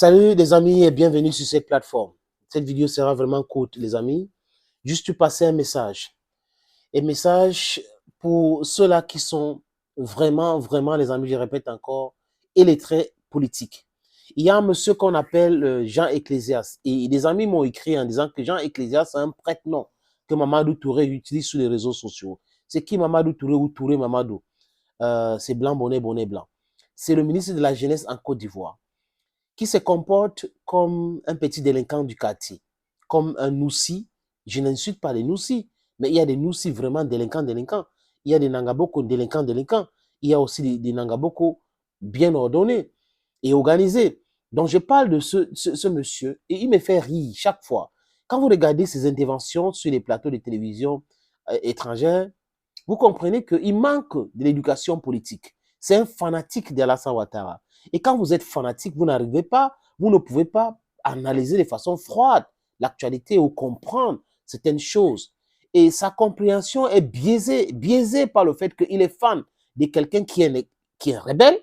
Salut les amis et bienvenue sur cette plateforme. Cette vidéo sera vraiment courte les amis. Juste passer un message. Un message pour ceux-là qui sont vraiment les amis, je répète encore, illettrés politiques. Il y a un monsieur qu'on appelle Jean Ecclésias. Et des amis m'ont écrit en disant que Jean Ecclésias est un prête-nom que Mamadou Touré utilise sur les réseaux sociaux. C'est qui Mamadou Touré ou Touré Mamadou? C'est blanc, bonnet blanc. C'est le ministre de la Jeunesse en Côte d'Ivoire, qui se comporte comme un petit délinquant du quartier, comme un noussi. Je n'insulte pas les noussis, mais il y a des noussis vraiment délinquants. Il y a des nangaboko délinquants. Il y a aussi des nangaboko bien ordonnés et organisés. Donc je parle de ce monsieur et il me fait rire chaque fois. Quand vous regardez ses interventions sur les plateaux de télévision étrangères, vous comprenez qu'il manque de l'éducation politique. C'est un fanatique d'Alassane Ouattara. Et quand vous êtes fanatique, vous ne pouvez pas analyser de façon froide l'actualité ou comprendre certaines choses. Et sa compréhension est biaisée par le fait qu'il est fan de quelqu'un qui est rebelle,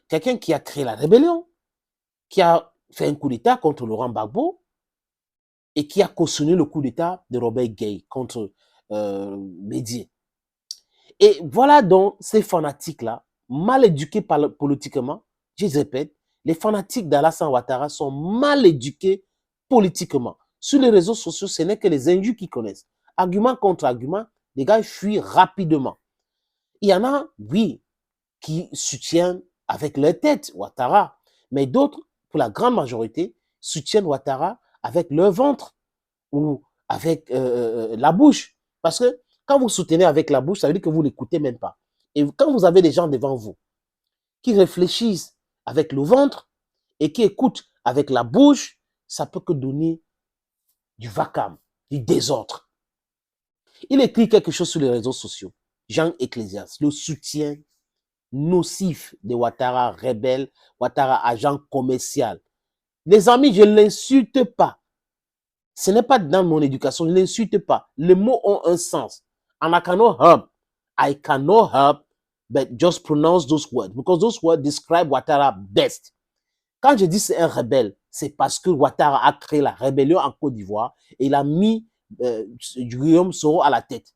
quelqu'un qui a créé la rébellion, qui a fait un coup d'État contre Laurent Gbagbo et qui a cautionné le coup d'État de Robert Gueye contre Bédier. Et voilà donc ces fanatiques-là, mal éduqués politiquement, je répète, les fanatiques d'Alassane Ouattara sont mal éduqués politiquement. Sur les réseaux sociaux, ce n'est que les injures qui connaissent. Argument contre argument, les gars fuient rapidement. Il y en a, oui, qui soutiennent avec leur tête Ouattara, mais d'autres, pour la grande majorité, soutiennent Ouattara avec leur ventre ou avec la bouche. Parce que quand vous soutenez avec la bouche, ça veut dire que vous n'écoutez même pas. Et quand vous avez des gens devant vous qui réfléchissent avec le ventre et qui écoutent avec la bouche, ça peut que donner du vacarme, du désordre. Il écrit quelque chose sur les réseaux sociaux. Jean Ecclésias, le soutien nocif de Ouattara rebelle, Ouattara agent commercial. Les amis, je ne l'insulte pas. Ce n'est pas dans mon éducation, je ne l'insulte pas. Les mots ont un sens. And I cannot help but just pronounce those words because those words describe Ouattara best. Quand je dis c'est un rebelle, c'est parce que Ouattara a créé la rébellion en Côte d'Ivoire et il a mis Guillaume Soro à la tête.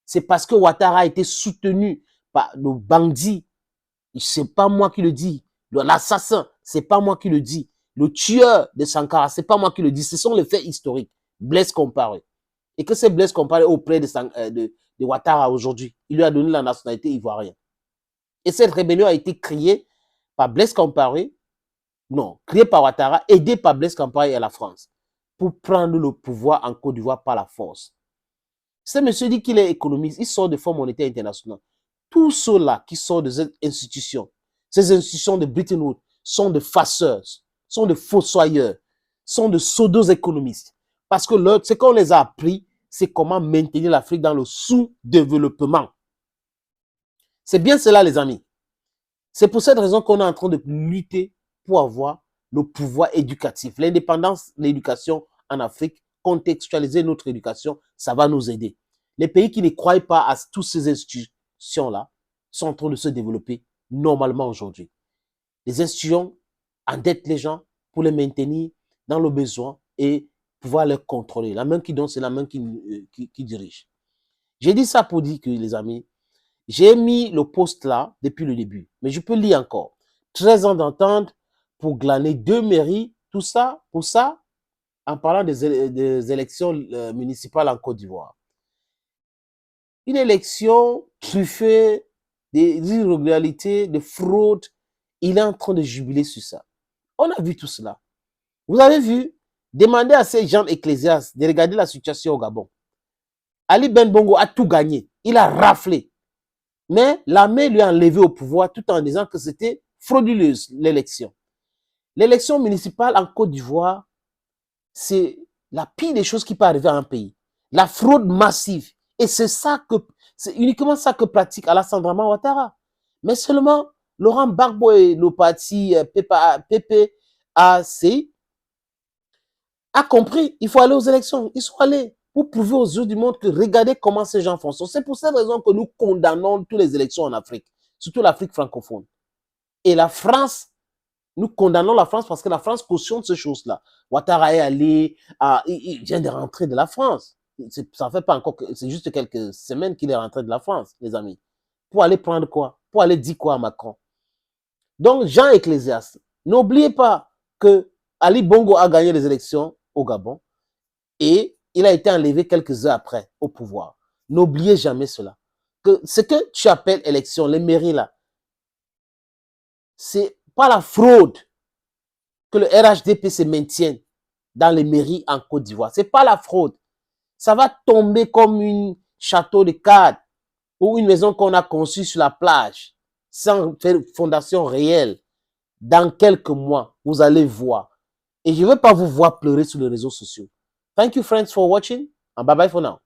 C'est parce que Ouattara a été soutenu par le bandit. C'est pas moi qui le dis. L'assassin, c'est pas moi qui le dis. Le tueur de Sankara, c'est pas moi qui le dis. Ce sont les faits historiques. Blaise Compaoré. Et que c'est Blaise Compaoré auprès de Ouattara aujourd'hui. Il lui a donné la nationalité ivoirienne. Et cette rébellion a été créée par Blaise Compaoré, non, créée par Ouattara, aidée par Blaise Compaoré et la France, pour prendre le pouvoir en Côte d'Ivoire par la force. Ce monsieur dit qu'il est économiste, il sort de Fonds monétaire international. Tous ceux-là qui sortent de ces institutions de Bretton Woods, sont de farceurs, sont de fossoyeurs, sont de pseudo-économistes. Parce que ce qu'on les a appris, c'est comment maintenir l'Afrique dans le sous-développement. C'est bien cela, les amis. C'est pour cette raison qu'on est en train de lutter pour avoir le pouvoir éducatif. L'indépendance de l'éducation en Afrique, contextualiser notre éducation, ça va nous aider. Les pays qui ne croient pas à toutes ces institutions-là sont en train de se développer normalement aujourd'hui. Les institutions endettent les gens pour les maintenir dans le besoin et pouvoir les contrôler. La main qui donne, c'est la main qui dirige. J'ai dit ça pour dire que, les amis, j'ai mis le post là depuis le début, mais je peux lire encore. 13 ans d'entente pour glaner 2 mairies, tout ça, pour ça, en parlant des élections municipales en Côte d'Ivoire. Une élection truffée des irrégularités, de fraude, il est en train de jubiler sur ça. On a vu tout cela. Vous avez vu, demandez à ces gens ecclésiastes de regarder la situation au Gabon. Ali Ben Bongo a tout gagné, il a raflé. Mais l'armée lui a enlevé au pouvoir tout en disant que c'était frauduleuse l'élection. L'élection municipale en Côte d'Ivoire, c'est la pire des choses qui peut arriver à un pays. La fraude massive. Et c'est uniquement ça que pratique Alassane Ouattara. Mais seulement Laurent Gbagbo et le parti PPAC a compris, il faut aller aux élections. Ils sont allés pour prouver aux yeux du monde que regardez comment ces gens font. C'est pour cette raison que nous condamnons toutes les élections en Afrique, surtout l'Afrique francophone. Et la France Nous condamnons la France parce que la France cautionne ces choses-là. Ouattara est allé, il vient de rentrer de la France. Ça fait pas encore, c'est juste quelques semaines qu'il est rentré de la France, les amis. Pour aller prendre quoi? Pour aller dire quoi à Macron? Donc, Jean Ecclésiaste, n'oubliez pas que Ali Bongo a gagné les élections au Gabon et il a été enlevé quelques heures après au pouvoir. N'oubliez jamais cela. Que ce que tu appelles élection, les mairies là, c'est pas la fraude que le RHDP se maintienne dans les mairies en Côte d'Ivoire. C'est pas la fraude. Ça va tomber comme un château de cartes ou une maison qu'on a conçue sur la plage sans faire fondation réelle. Dans quelques mois, vous allez voir. Et je ne veux pas vous voir pleurer sur les réseaux sociaux. Thank you, friends, for watching. And bye-bye for now.